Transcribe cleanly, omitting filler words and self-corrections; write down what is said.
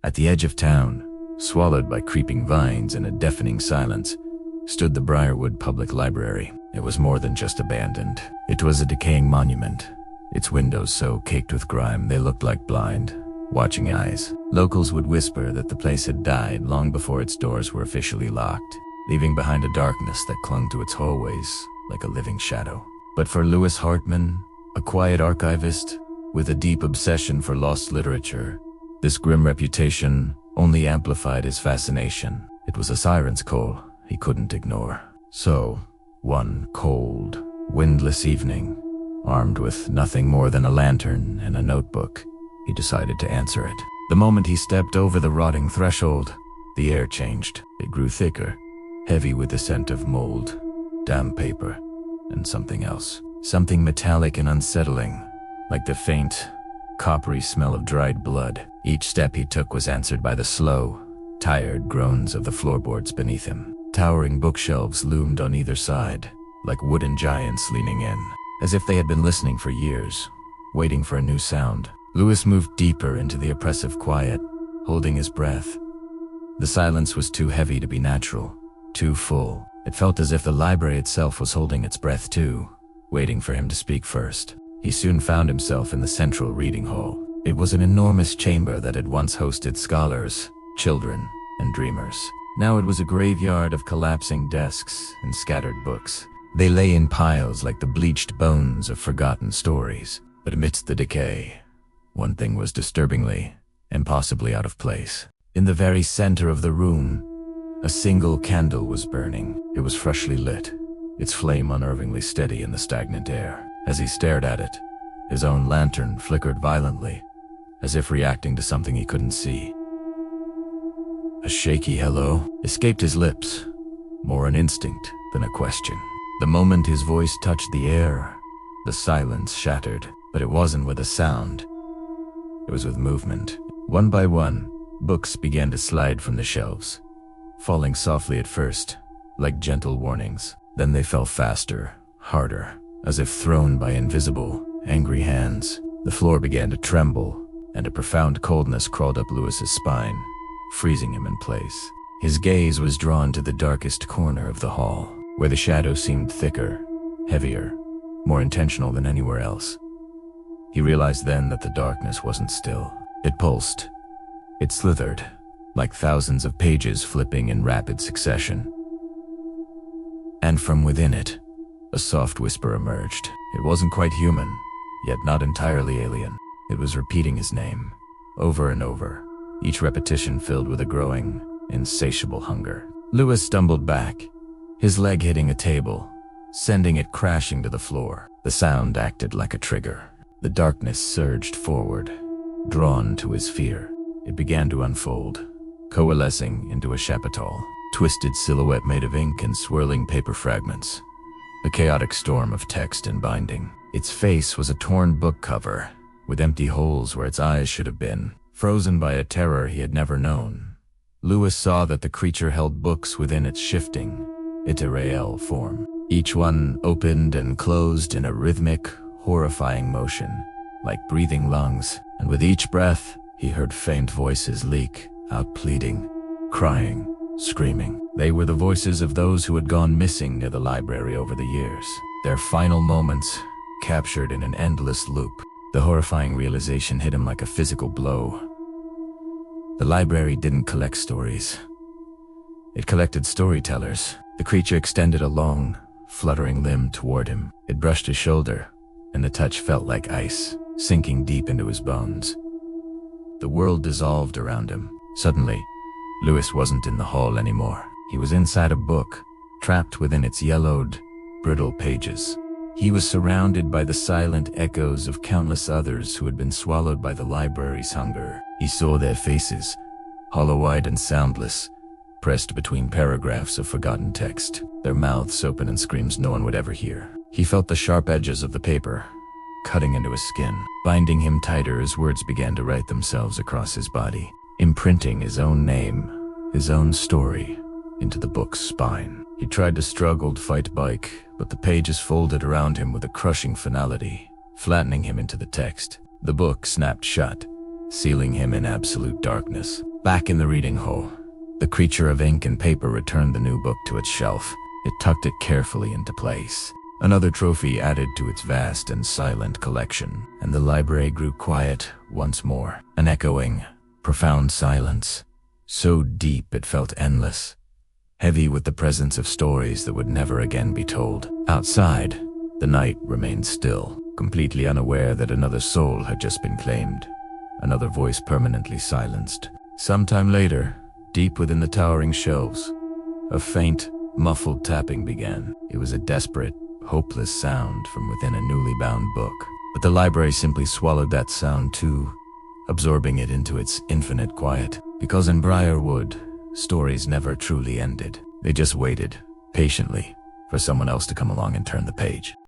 At the edge of town, swallowed by creeping vines and a deafening silence, stood the Briarwood Public Library. It was more than just abandoned. It was a decaying monument, its windows so caked with grime they looked like blind, watching eyes. Locals would whisper that the place had died long before its doors were officially locked, leaving behind a darkness that clung to its hallways like a living shadow. But for Lewis Hartman, a quiet archivist with a deep obsession for lost literature, this grim reputation only amplified his fascination. It was a siren's call he couldn't ignore. So, one cold, windless evening, armed with nothing more than a lantern and a notebook, he decided to answer it. The moment he stepped over the rotting threshold, the air changed. It grew thicker, heavy with the scent of mold, damp paper, and something else. Something metallic and unsettling, like the faint, coppery smell of dried blood. Each step he took was answered by the slow, tired groans of the floorboards beneath him. Towering bookshelves loomed on either side, like wooden giants leaning in, as if they had been listening for years, waiting for a new sound. Lewis moved deeper into the oppressive quiet, holding his breath. The silence was too heavy to be natural, too full. It felt as if the library itself was holding its breath too, waiting for him to speak first. He soon found himself in the central reading hall. It was an enormous chamber that had once hosted scholars, children, and dreamers. Now it was a graveyard of collapsing desks and scattered books. They lay in piles like the bleached bones of forgotten stories. But amidst the decay, one thing was disturbingly, impossibly out of place. In the very center of the room, a single candle was burning. It was freshly lit, its flame unnervingly steady in the stagnant air. As he stared at it, his own lantern flickered violently, as if reacting to something he couldn't see. A shaky hello escaped his lips, more an instinct than a question. The moment his voice touched the air, the silence shattered, but it wasn't with a sound. It was with movement. One by one, books began to slide from the shelves, falling softly at first, like gentle warnings. Then they fell faster, harder, as if thrown by invisible, angry hands. The floor began to tremble, and a profound coldness crawled up Lewis's spine, freezing him in place. His gaze was drawn to the darkest corner of the hall, where the shadow seemed thicker, heavier, more intentional than anywhere else. He realized then that the darkness wasn't still. It pulsed. It slithered, like thousands of pages flipping in rapid succession. And from within it, a soft whisper emerged. It wasn't quite human, yet not entirely alien. It was repeating his name, over and over, each repetition filled with a growing, insatiable hunger. Lewis stumbled back, his leg hitting a table, sending it crashing to the floor. The sound acted like a trigger. The darkness surged forward, drawn to his fear. It began to unfold, coalescing into a chapital, twisted silhouette made of ink and swirling paper fragments. A chaotic storm of text and binding. Its face was a torn book cover, with empty holes where its eyes should have been, frozen by a terror he had never known. Lewis saw that the creature held books within its shifting, iterreal form. Each one opened and closed in a rhythmic, horrifying motion, like breathing lungs, and with each breath, he heard faint voices leak out, pleading, crying, screaming. They were the voices of those who had gone missing near the library over the years, their final moments captured in an endless loop. The horrifying realization hit him like a physical blow. The library didn't collect stories. It collected storytellers. The creature extended a long, fluttering limb toward him. It brushed his shoulder, and the touch felt like ice, sinking deep into his bones. The world dissolved around him. Suddenly, Lewis wasn't in the hall anymore. He was inside a book, trapped within its yellowed, brittle pages. He was surrounded by the silent echoes of countless others who had been swallowed by the library's hunger. He saw their faces, hollow-eyed and soundless, pressed between paragraphs of forgotten text, their mouths open in screams no one would ever hear. He felt the sharp edges of the paper, cutting into his skin, binding him tighter as words began to write themselves across his body, imprinting his own name, his own story, into the book's spine. He tried to struggle to fight back, but the pages folded around him with a crushing finality, flattening him into the text. The book snapped shut, sealing him in absolute darkness. Back in the reading hall, the creature of ink and paper returned the new book to its shelf. It tucked it carefully into place. Another trophy added to its vast and silent collection, and the library grew quiet once more. An echoing, profound silence, so deep it felt endless, heavy with the presence of stories that would never again be told. Outside, the night remained still, completely unaware that another soul had just been claimed, another voice permanently silenced. Sometime later, deep within the towering shelves, a faint, muffled tapping began. It was a desperate, hopeless sound from within a newly bound book. But the library simply swallowed that sound too, absorbing it into its infinite quiet. Because in Briarwood, stories never truly ended. They just waited, patiently, for someone else to come along and turn the page.